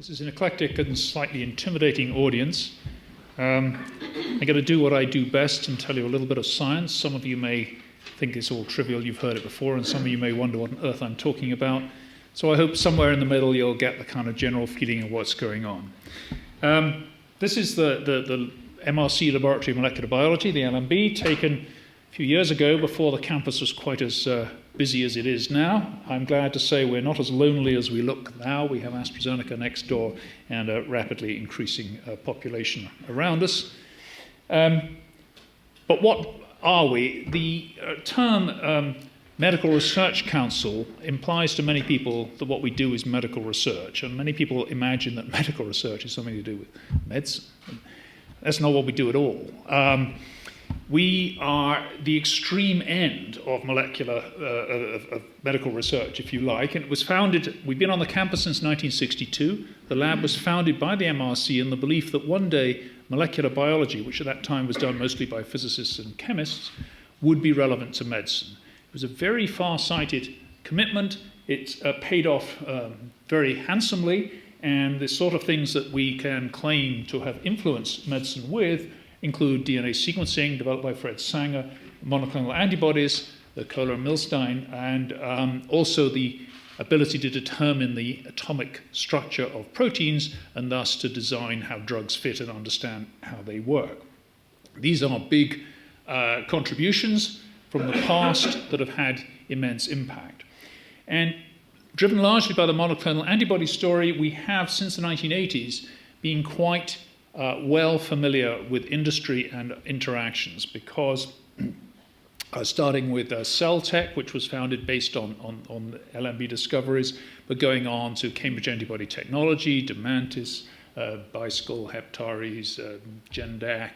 This is an eclectic and slightly intimidating audience. I'm going to do what I do best and tell you a little bit of science. Some of you may think it's all trivial, you've heard it before, and some of you may wonder what on earth I'm talking about. So I hope somewhere in the middle you'll get the kind of general feeling of what's going on. This is the MRC Laboratory of Molecular Biology, the LMB, taken a few years ago before the campus was quite as busy as it is now. I'm glad to say we're not as lonely as we look now. We have AstraZeneca next door and a rapidly increasing population around us. But what are we? The term Medical Research Council implies to many people that what we do is medical research, and many people imagine that medical research is something to do with medicine. That's not what we do at all. We are the extreme end of molecular, of medical research, if you like, and it was founded, we've been on the campus since 1962. The lab was founded by the MRC in the belief that one day molecular biology, which at that time was done mostly by physicists and chemists, would be relevant to medicine. It was a very far-sighted commitment. It paid off very handsomely, and the sort of things that we can claim to have influenced medicine with include DNA sequencing developed by Fred Sanger, monoclonal antibodies, the Kohler-Milstein, and also the ability to determine the atomic structure of proteins and thus to design how drugs fit and understand how they work. These are big contributions from the past that have had immense impact. And driven largely by the monoclonal antibody story, we have, since the 1980s, been quite well familiar with industry and interactions because starting with Cell Tech, which was founded based on LMB discoveries, but going on to Cambridge Antibody Technology, Demantis, Bicycle, Heptares, Gendac,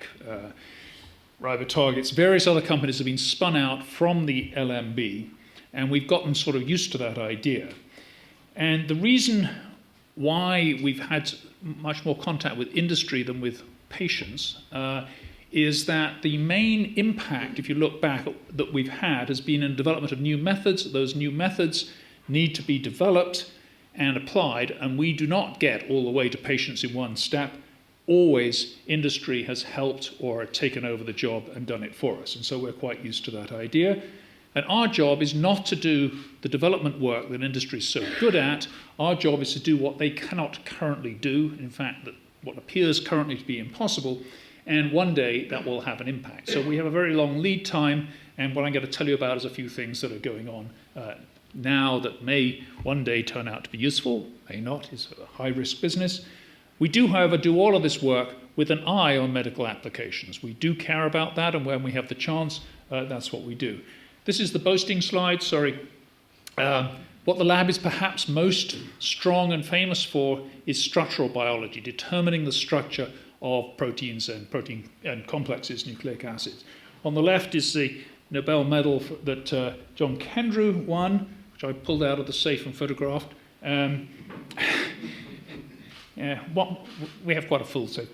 Ribotargets, various other companies have been spun out from the LMB, and we've gotten sort of used to that idea. And the reason why we've had much more contact with industry than with patients is that the main impact, if you look back, that we've had has been in the development of new methods. Those new methods need to be developed and applied, and we do not get all the way to patients in one step. Always industry has helped or taken over the job and done it for us. And so we're quite used to that idea. And our job is not to do the development work that industry is so good at. Our job is to do what they cannot currently do. In fact, what appears currently to be impossible. And one day that will have an impact. So we have a very long lead time. And what I'm going to tell you about is a few things that are going on now that may one day turn out to be useful, may not. It's a high-risk business. We do, however, do all of this work with an eye on medical applications. We do care about that, and when we have the chance, that's what we do. This is the boasting slide, sorry. What the lab is perhaps most strong and famous for is structural biology, determining the structure of proteins and protein and complexes, nucleic acids. On the left is the Nobel medal that John Kendrew won, which I pulled out of the safe and photographed. Yeah, we have quite a full safe.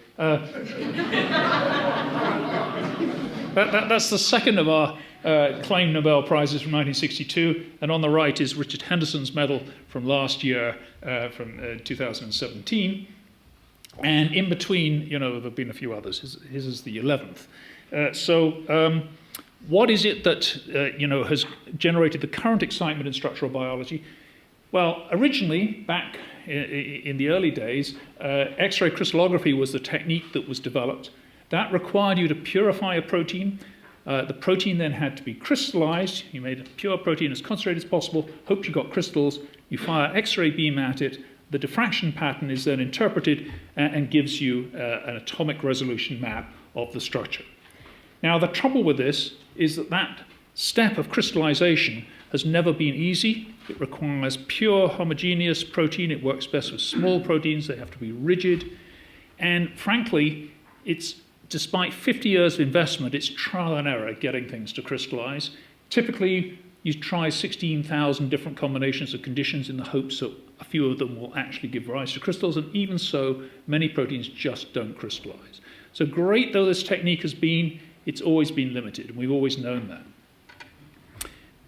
That's the second of our claimed Nobel Prizes from 1962, and on the right is Richard Henderson's medal from last year, from 2017. And in between, you know, there have been a few others. His is the 11th. What is it that, you know, has generated the current excitement in structural biology? Well, originally, back in the early days, X-ray crystallography was the technique that was developed. That required you to purify a protein. The protein then had to be crystallized. You made a pure protein as concentrated as possible, hoped you got crystals. You fire X-ray beam at it. The diffraction pattern is then interpreted and gives you an atomic resolution map of the structure. Now, the trouble with this is that step of crystallization has never been easy. It requires pure homogeneous protein. It works best with small proteins. They have to be rigid. And frankly, it's, despite 50 years of investment, it's trial and error getting things to crystallize. Typically, you try 16,000 different combinations of conditions in the hopes that a few of them will actually give rise to crystals, and even so, many proteins just don't crystallize. So great though this technique has been, it's always been limited, and we've always known that.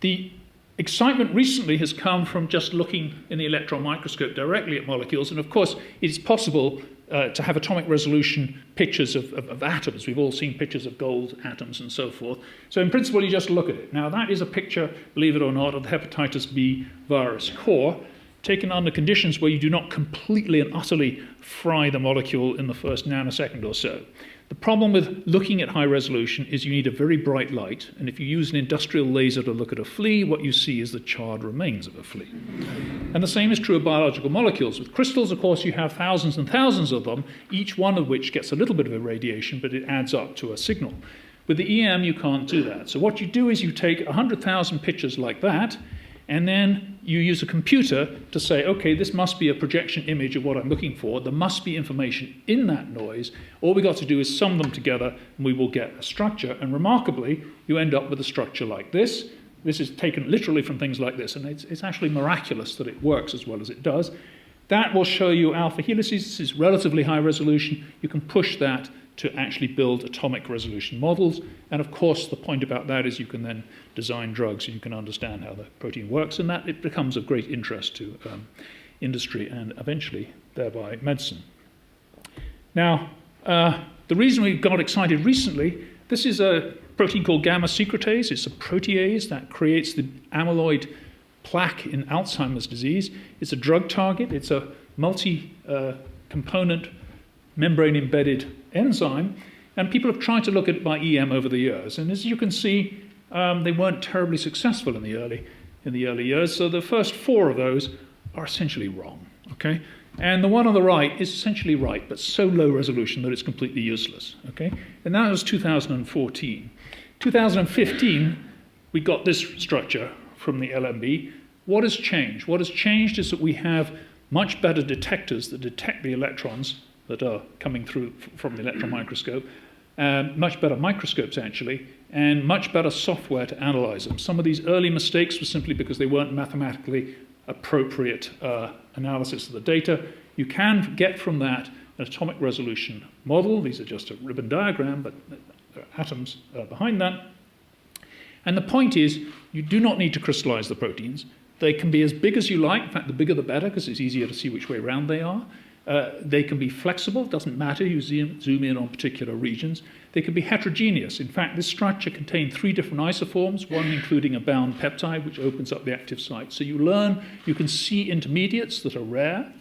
The excitement recently has come from just looking in the electron microscope directly at molecules, and of course it's possible to have atomic resolution pictures of atoms. We've all seen pictures of gold atoms and so forth. So in principle, you just look at it. Now that is a picture, believe it or not, of the hepatitis B virus core, taken under conditions where you do not completely and utterly fry the molecule in the first nanosecond or so. The problem with looking at high resolution is you need a very bright light, and if you use an industrial laser to look at a flea, what you see is the charred remains of a flea. And the same is true of biological molecules. With crystals, of course, you have thousands and thousands of them, each one of which gets a little bit of irradiation, but it adds up to a signal. With the EM, you can't do that. So what you do is you take 100,000 pictures like that, and then you use a computer to say, okay, this must be a projection image of what I'm looking for. There must be information in that noise. All we got to do is sum them together, and we will get a structure. And remarkably, you end up with a structure like this. This is taken literally from things like this, and it's actually miraculous that it works as well as it does. That will show you alpha helices. This is relatively high resolution. You can push that to actually build atomic resolution models. And of course, the point about that is you can then design drugs and you can understand how the protein works, and that it becomes of great interest to industry and eventually thereby medicine. Now, the reason we got excited recently, this is a protein called gamma secretase. It's a protease that creates the amyloid plaque in Alzheimer's disease. It's a drug target. It's a multi-component membrane-embedded enzyme, and people have tried to look at it by EM over the years. And as you can see, they weren't terribly successful in the early years. So the first 4 of those are essentially wrong. Okay, and the one on the right is essentially right, but so low resolution that it's completely useless. Okay, and that was 2014. 2015, we got this structure from the LMB. What has changed? What has changed is that we have much better detectors that detect the electrons that are coming through from the electron microscope, much better microscopes actually, and much better software to analyze them. Some of these early mistakes were simply because they weren't mathematically appropriate analysis of the data. You can get from that an atomic resolution model. These are just a ribbon diagram, but there are atoms behind that. And the point is, you do not need to crystallize the proteins. They can be as big as you like. In fact, the bigger the better, because it's easier to see which way around they are. They can be flexible, doesn't matter, you zoom in on particular regions. They can be heterogeneous. In fact, this structure contained 3 different isoforms, one including a bound peptide, which opens up the active site. So you learn, you can see intermediates that are rare,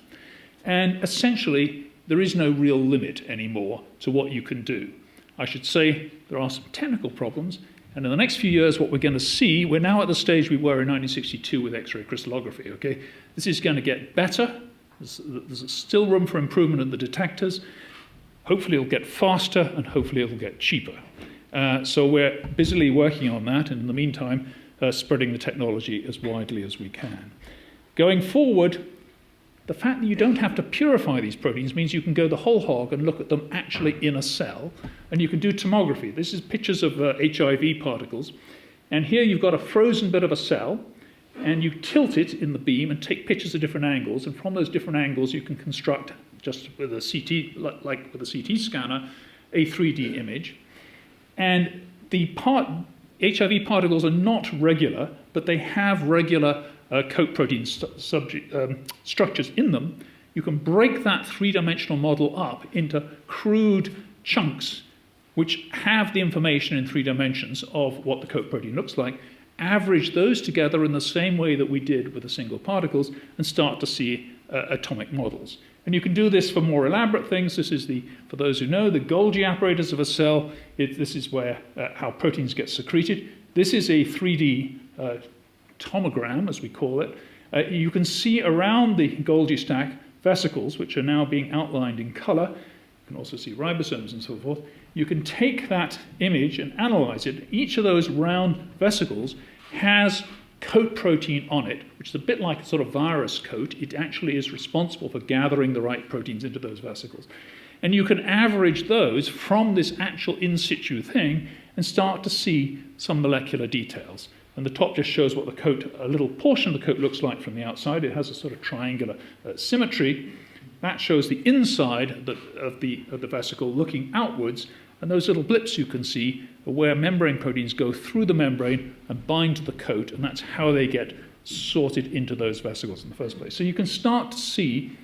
and essentially, there is no real limit anymore to what you can do. I should say there are some technical problems, and in the next few years, what we're going to see, we're now at the stage we were in 1962 with X-ray crystallography, okay? This is going to get better. There's still room for improvement in the detectors. Hopefully it'll get faster, and hopefully it'll get cheaper. So we're busily working on that, and in the meantime, spreading the technology as widely as we can. Going forward, the fact that you don't have to purify these proteins means you can go the whole hog and look at them actually in a cell, and you can do tomography. This is pictures of HIV particles, and here you've got a frozen bit of a cell, and you tilt it in the beam and take pictures of different angles, and from those different angles you can construct, just with a CT, like with a CT scanner, a 3D image. And the HIV particles are not regular, but they have regular coat protein structures in them. You can break that 3-dimensional model up into crude chunks which have the information in 3 dimensions of what the coat protein looks like, average those together in the same way that we did with the single particles, and start to see atomic models. And you can do this for more elaborate things. This is for those who know, the Golgi apparatus of a cell. This is where how proteins get secreted. This is a 3D tomogram, as we call it. You can see around the Golgi stack vesicles, which are now being outlined in color. You can also see ribosomes and so forth. You can take that image and analyze it. Each of those round vesicles has coat protein on it, which is a bit like a sort of virus coat. It actually is responsible for gathering the right proteins into those vesicles. And you can average those from this actual in situ thing and start to see some molecular details. And the top just shows what the coat, a little portion of the coat looks like from the outside. It has a sort of triangular symmetry. That shows the inside of the vesicle looking outwards, and those little blips you can see where membrane proteins go through the membrane and bind to the coat, and that's how they get sorted into those vesicles in the first place. So you can start to see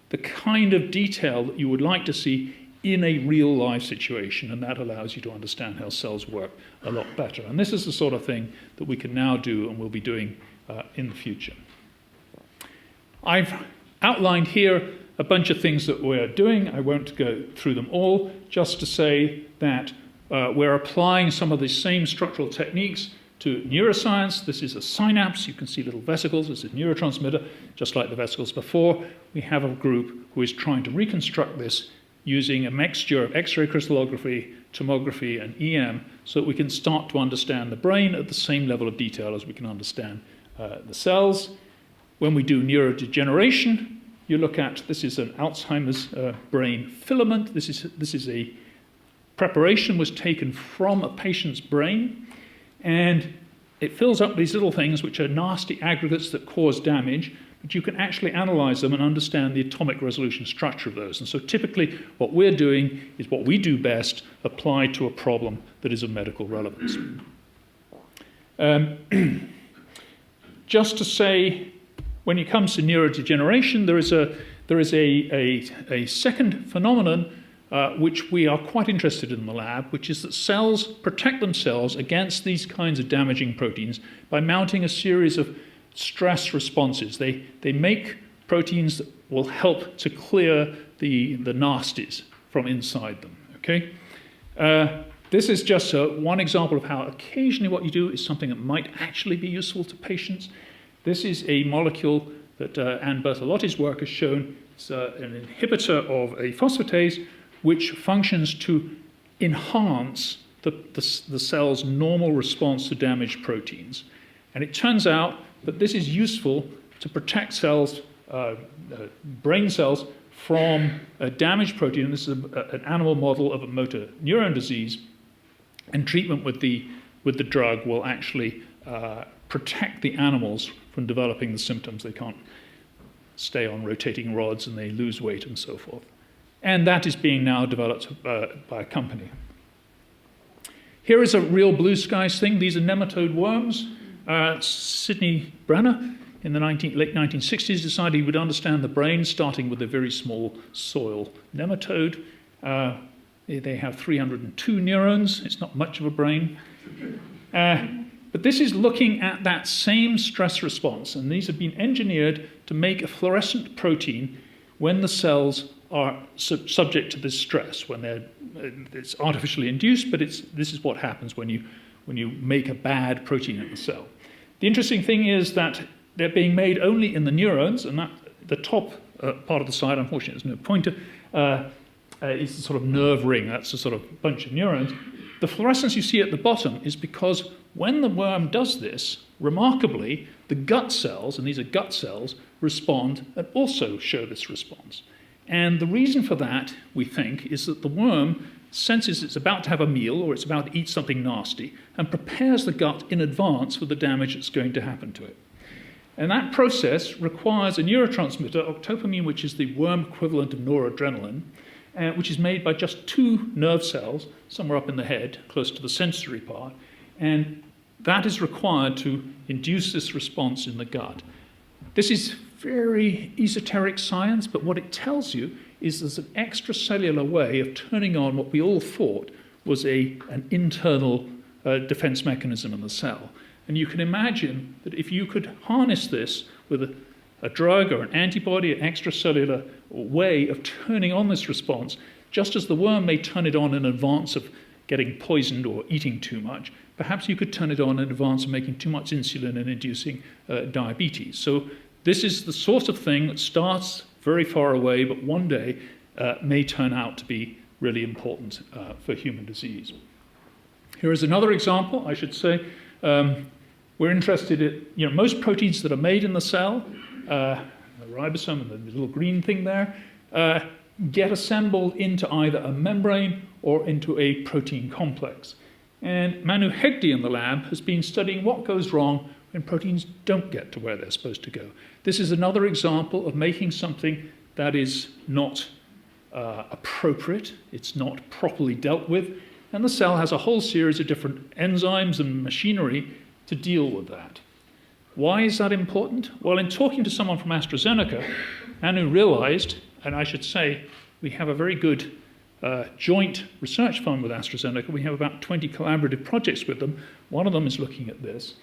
the kind of detail that you would like to see in a real-life situation, and that allows you to understand how cells work a lot better. And this is the sort of thing that we can now do and will be doing in the future. I've outlined here a bunch of things that we're doing. I won't go through them all, just to say that we're applying some of the same structural techniques to neuroscience. This is a synapse. You can see little vesicles. This is a neurotransmitter, just like the vesicles before. We have a group who is trying to reconstruct this using a mixture of X-ray crystallography, tomography, and EM, so that we can start to understand the brain at the same level of detail as we can understand the cells. When we do neurodegeneration, you look at, this is an Alzheimer's brain filament. This is a preparation was taken from a patient's brain, and it fills up these little things which are nasty aggregates that cause damage, but you can actually analyze them and understand the atomic resolution structure of those. And so typically what we're doing is what we do best, applied to a problem that is of medical relevance. Just to say, when it comes to neurodegeneration, there is a second phenomenon which we are quite interested in the lab, which is that cells protect themselves against these kinds of damaging proteins by mounting a series of stress responses. They make proteins that will help to clear the nasties from inside them. Okay? This is just one example of how occasionally what you do is something that might actually be useful to patients. This is a molecule that Anne Bertolotti's work has shown. It's an inhibitor of a phosphatase which functions to enhance the cell's normal response to damaged proteins. And it turns out that this is useful to protect cells, brain cells, from a damaged protein. This is an animal model of a motor neuron disease, and treatment with the drug will actually protect the animals from developing the symptoms. They can't stay on rotating rods and they lose weight and so forth. And that is being now developed by a company. Here is a real blue skies thing. These are nematode worms. Sidney Brenner in the late 1960s decided he would understand the brain, starting with a very small soil nematode. They have 302 neurons. It's not much of a brain. But this is looking at that same stress response, and these have been engineered to make a fluorescent protein when the cells are subject to this stress, when it's artificially induced, but this is what happens when you make a bad protein in the cell. The interesting thing is that they're being made only in the neurons, and that the top part of the slide, unfortunately there's no pointer, is the sort of nerve ring. That's a sort of bunch of neurons. The fluorescence you see at the bottom is because when the worm does this, remarkably, the gut cells, and these are gut cells, respond and also show this response. And the reason for that, we think, is that the worm senses it's about to have a meal or it's about to eat something nasty and prepares the gut in advance for the damage that's going to happen to it. And that process requires a neurotransmitter, octopamine, which is the worm equivalent of noradrenaline, which is made by just 2 nerve cells, somewhere up in the head, close to the sensory part. And that is required to induce this response in the gut. This is very esoteric science, but what it tells you is there's an extracellular way of turning on what we all thought was an internal defense mechanism in the cell. And you can imagine that if you could harness this with a drug or an antibody, an extracellular way of turning on this response, just as the worm may turn it on in advance of getting poisoned or eating too much, perhaps you could turn it on in advance of making too much insulin and inducing diabetes. So this is the sort of thing that starts very far away, but one day may turn out to be really important for human disease. Here is another example, I should say. We're interested in, most proteins that are made in the cell, the ribosome and the little green thing there, get assembled into either a membrane or into a protein complex. And Manu Hegde in the lab has been studying what goes wrong when proteins don't get to where they're supposed to go. This is another example of making something that is not appropriate, it's not properly dealt with, And the cell has a whole series of different enzymes and machinery to deal with that. Why is that important? Well, in talking to someone from AstraZeneca, Anu realized, and I should say, we have a very good joint research fund with AstraZeneca. We have about 20 collaborative projects with them. One of them is looking at this.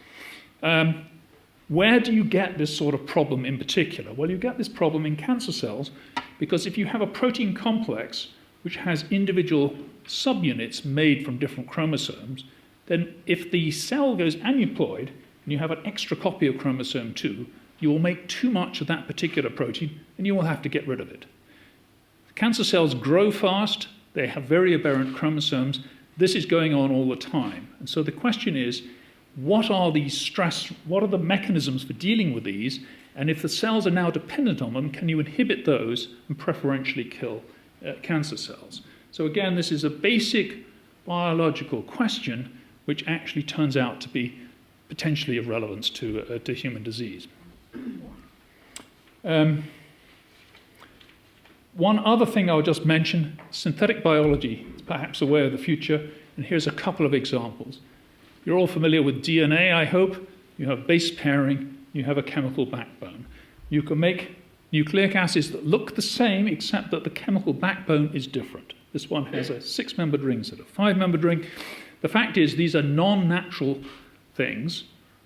Where do you get this sort of problem in particular? Well, you get this problem in cancer cells because if you have a protein complex which has individual subunits made from different chromosomes, then if the cell goes aneuploid and you have an extra copy of chromosome 2, you will make too much of that particular protein and you will have to get rid of it. Cancer cells grow fast, they have very aberrant chromosomes. This is going on all the time. And so the question is, what are the mechanisms for dealing with these? And if the cells are now dependent on them, can you inhibit those and preferentially kill cancer cells? So again, this is a basic biological question which actually turns out to be potentially of relevance to human disease. One other thing I'll just mention, synthetic biology is perhaps a way of the future, and here's a couple of examples. You're all familiar with DNA, I hope. You have base pairing, you have a chemical backbone. You can make nucleic acids that look the same, except that the chemical backbone is different. This one has a 6-membered ring instead of a 5-membered ring. The fact is, these are non-natural things.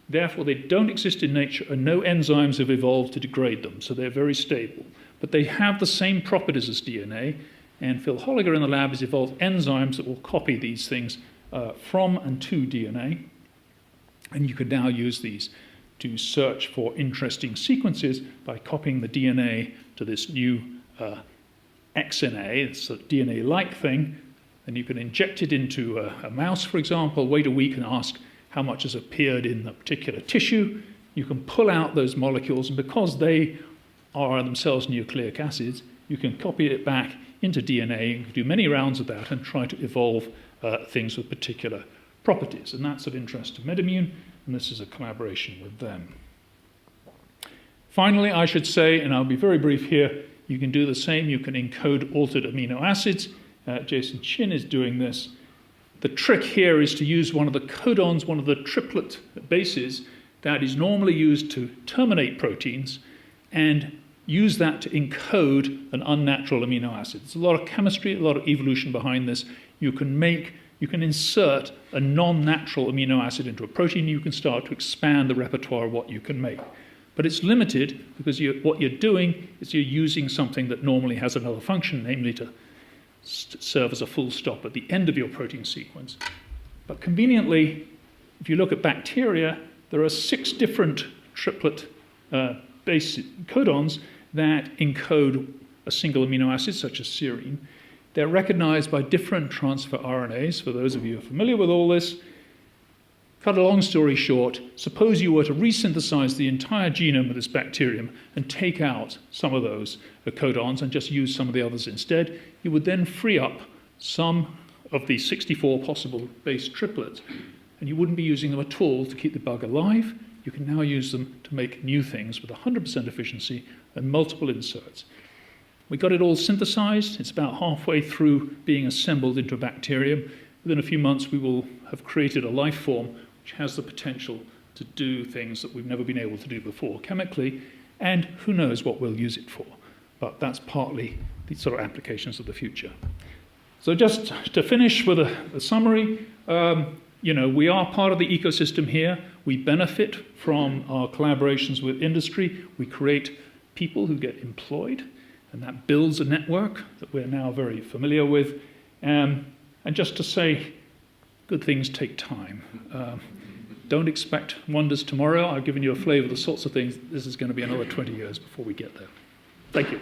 Therefore, they don't exist in nature, and no enzymes have evolved to degrade them, so they're very stable. But they have the same properties as DNA, and Phil Holliger in the lab has evolved enzymes that will copy these things from and to DNA. And you could now use these to search for interesting sequences by copying the DNA to this new XNA. It's a DNA-like thing. And you can inject it into a mouse, for example, wait a week and ask how much has appeared in the particular tissue. You can pull out those molecules, and because they are themselves nucleic acids, you can copy it back into DNA. You can do many rounds of that and try to evolve things with particular properties. And that's of interest to MedImmune, and this is a collaboration with them. Finally, I should say, and I'll be very brief here, you can do the same. You can encode altered amino acids. Jason Chin is doing this. The trick here is to use one of the codons, one of the triplet bases that is normally used to terminate proteins, and use that to encode an unnatural amino acid. There's a lot of chemistry, a lot of evolution behind this. You can insert a non-natural amino acid into a protein. You can start to expand the repertoire of what you can make. But it's limited because what you're doing is you're using something that normally has another function, namely to serve as a full stop at the end of your protein sequence. But conveniently, if you look at bacteria, there are 6 different triplet base codons that encode a single amino acid, such as serine. They're recognized by different transfer RNAs, for those of you who are familiar with all this. Cut a long story short, suppose you were to resynthesize the entire genome of this bacterium and take out some of those codons and just use some of the others instead. You would then free up some of the 64 possible base triplets, and you wouldn't be using them at all to keep the bug alive. You can now use them to make new things with 100% efficiency and multiple inserts. We got it all synthesized. It's about halfway through being assembled into a bacterium. Within a few months, we will have created a life form which has the potential to do things that we've never been able to do before chemically, and who knows what we'll use it for. But that's partly the sort of applications of the future. So just to finish with a summary, we are part of the ecosystem here. We benefit from our collaborations with industry. We create people who get employed, and that builds a network that we're now very familiar with. And just to say, good things take time. Don't expect wonders tomorrow. I've given you a flavor of the sorts of things. This is going to be another 20 years before we get there. Thank you.